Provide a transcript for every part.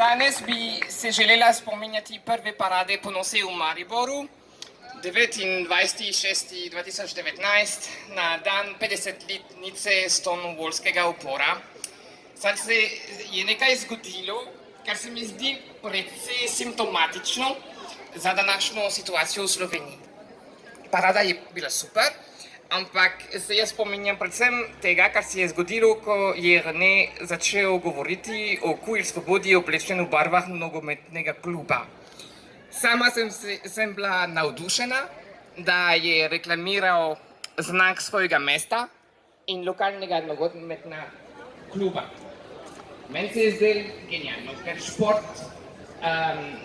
Danes bi se želela spominjati prve parade ponosi v Mariboru 29.6.2019 na dan 50-letnice stonewallskega upora. Saj se je nekaj zgodilo, kar se mi zdi precej simptomatično za današnjo situacijo v Sloveniji. Parada je bila super, ampak se jaz spominjam predvsem tega, kar se je zgodilo, ko je Rene začel govoriti o queer svobodi oblečen v barvah nogometnega kluba. Sama sem bila navdušena, da je reklamiral znak svojega mesta in lokalnega nogometnega kluba. Meni se je zdelo genialno, ker šport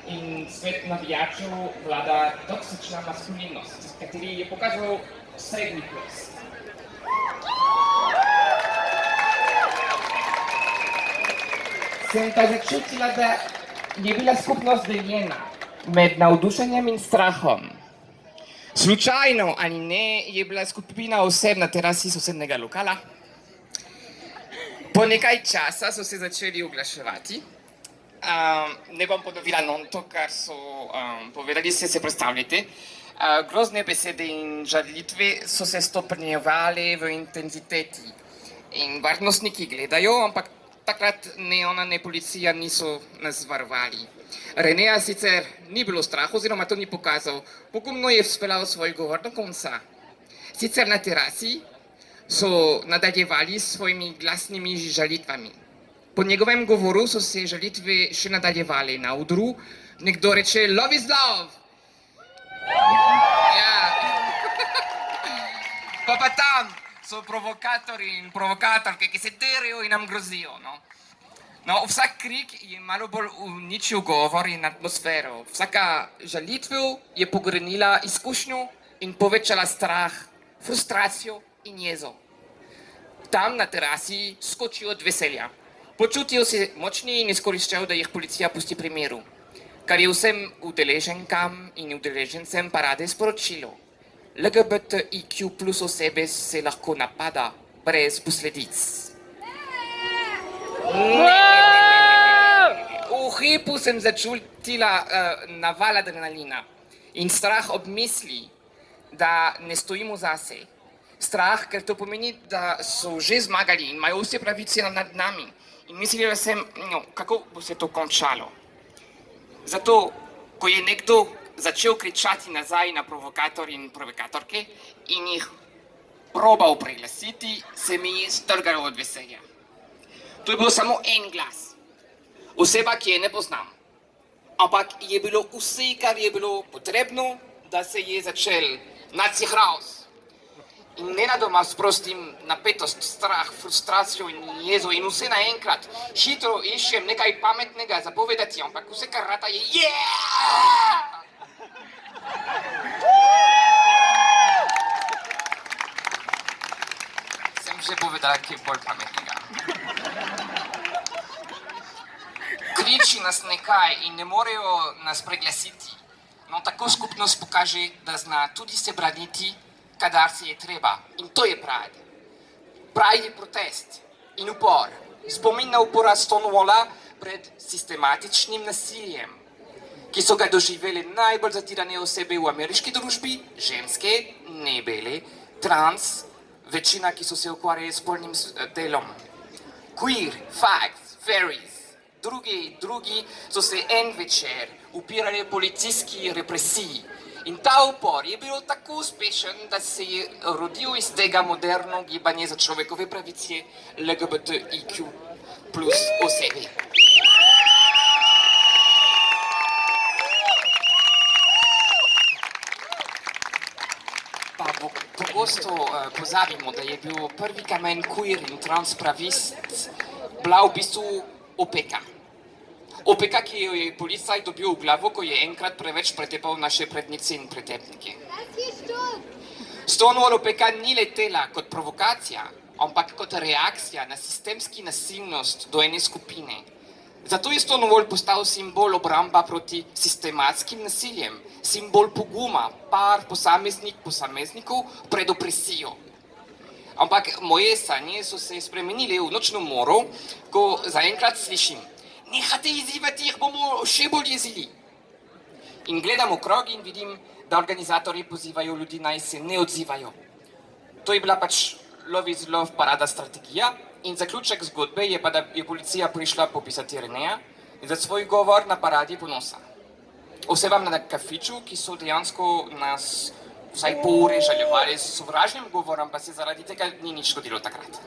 in svet navijačev vlada toksična maskulinnost, kateri je pokazal srednji plus. Sem pa začutila, da je bila skupnost deljena med navdušenjem in strahom. Slučajno ali ne, je bila skupina oseb na terasi sosednega lokala. Po nekaj časa so se začeli oglaševati. Ne bom ponovila to, kar so povedali, se predstavljate. Grozne besede in žalitve so se stopnjevale v intenziteti. In varnostniki gledajo, ampak takrat ne ona, ne policija niso nas varovali. Reneja sicer ni bilo strah, oziroma to ni pokazal. Pogumno je speljal svoj govor do konca. Sicer na terasi so nadaljevali s svojimi glasnimi žalitvami. Po njegovem govoru so se žalitve še nadaljevali. Na odru nekdo reče "Love is love". Ja. Pa tam so provokatorji in provokatorke, ki se derijo in nam grozijo. No, vsak krik je malo bolj uničil govor in atmosfero. Vsaka žalitev je pogrenila izkušnjo in povečala strah, frustracijo in jezo. Tam na terasi skočijo od veselja. Počutijo se močni in izkoriščajo, da jih policija pusti pri miru, kar je vsem udeleženkam in udeležencem parade sporočilo. LGBTIQ plus osebe se lahko napada brez posledic. V hipu sem začutila naval adrenalina in strah ob misli, da ne stojimo zase. Strah, ker to pomeni, da so že zmagali in imajo vse pravice nad nami. In mislila sem, kako bo se to končalo. Zato, ko je nekdo začel kričati nazaj na provokatorje in provokatorke in jih probal preglasiti, se mi je strgalo od veselja. To je bilo samo en glas. Oseba, ki je ne poznam. Ampak je bilo vse, kar je bilo potrebno, da se je začel Nazi Hraus. In nenadoma sprostim napetost, strah, frustracijo in jezo in vse naenkrat. Hitro iščem nekaj pametnega zapovedati, ampak vse, kar rata je yeah! Sem že povedala, kaj je bolj pametnega. Kriči nas nekaj in ne morejo nas preglasiti. No, tako skupnost pokaže, da zna tudi se braniti, kadar se je treba. In to je Pride. Pride je protest in upor. Spomin na upora Stonewalla pred sistematičnim nasiljem, ki so ga doživeli najbolj zatirane osebe v ameriški družbi, ženske, nebele, trans, večina, ki so se ukvarjali s spolnim delom. Queer, fags, fairies, drugi so se en večer upirali policijski represiji. In ta upor je bil tako uspešen, da se je rodil iz tega moderno gibanje za človekove pravice LGBTIQ plus osebe. Pa pogosto pozabimo, da je bil prvi kamen queer in trans pravist bila v bistvu opeka. Opeka, ki jo je policaj dobil v glavo, ko je enkrat preveč pretepal naše prednice in pretepnike. Stonewall opeka ni letela kot provokacija, ampak kot reakcija na sistemski nasilnost do ene skupine. Zato je Stonewall postal simbol obramba proti sistematskim nasiljem, simbol poguma par posameznikov pred opresijo. Ampak moje sanje so se spremenile v nočno moro, ko zaenkrat slišim: nehate izzivati, jih bomo še bolj jezili. In gledam okrog in vidim, da organizatorji pozivajo ljudi, naj se ne odzivajo. To je bila pač lov iz lov parada strategija in zaključek zgodbe je pa, da je policija prišla popisati Reneja in za svoj govor na paradi ponosa. Osebam na kafiču, ki so dejansko nas vsaj pol ure žaljevali s sovražnim govorom, pa se zaradi tega ni nič škodilo takrat.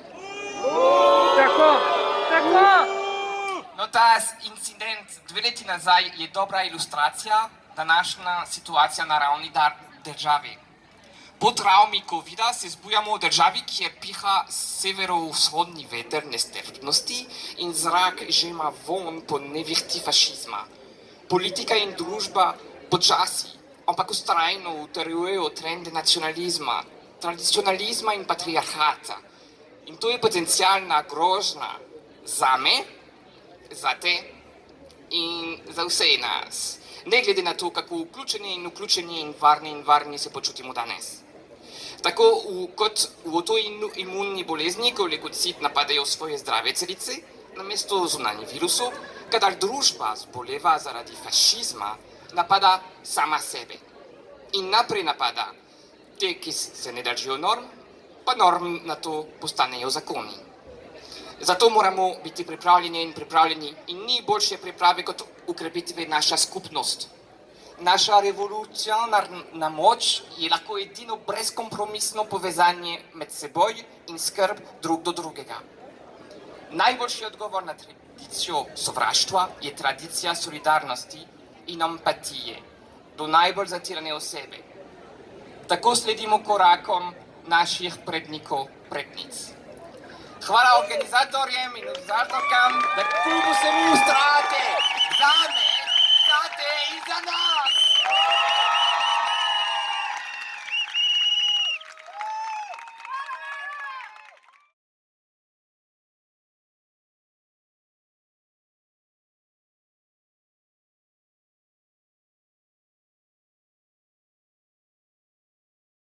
Tako, tako. No, ta incident 2 leti nazaj je dobra ilustracija današnja situacija na ravni državi. Po travmi COVID-a se zbujamo v državi, kjer piha severovzhodni veter nestrpnosti in zrak že ima vonj po nevihti fašizma. Politika in družba počasi, ampak vztrajno utrjujejo trende nacionalizma, tradicionalizma in patriarhata. In to je potencialna grožnja zame, zate in za vse nas. Ne glede na to, kako vključeni in varni se počutimo danes. Tako kot v autoimunni bolezni, ko leukocit napadajo svoje zdrave celice, namesto zunanjih virusov, kadar družba zboleva zaradi fašizma, napada sama sebe. In naprej napada te, ki se ne držijo norm, pa norm na to postanejo zakoni. Zato moramo biti pripravljeni in ni boljše priprave kot ukrepitve naša skupnost. Naša revolucionarna moč je lahko edino brezkompromisno povezanje med seboj in skrb drug do drugega. Najboljši odgovor na tradicijo sovraštva je tradicija solidarnosti in empatije do najbolj zatirane osebe. Tako sledimo korakom naših prednikov, prednic. Hvala organizatorjem in organizatorkam, da kljub vsemu vztrajate. Zame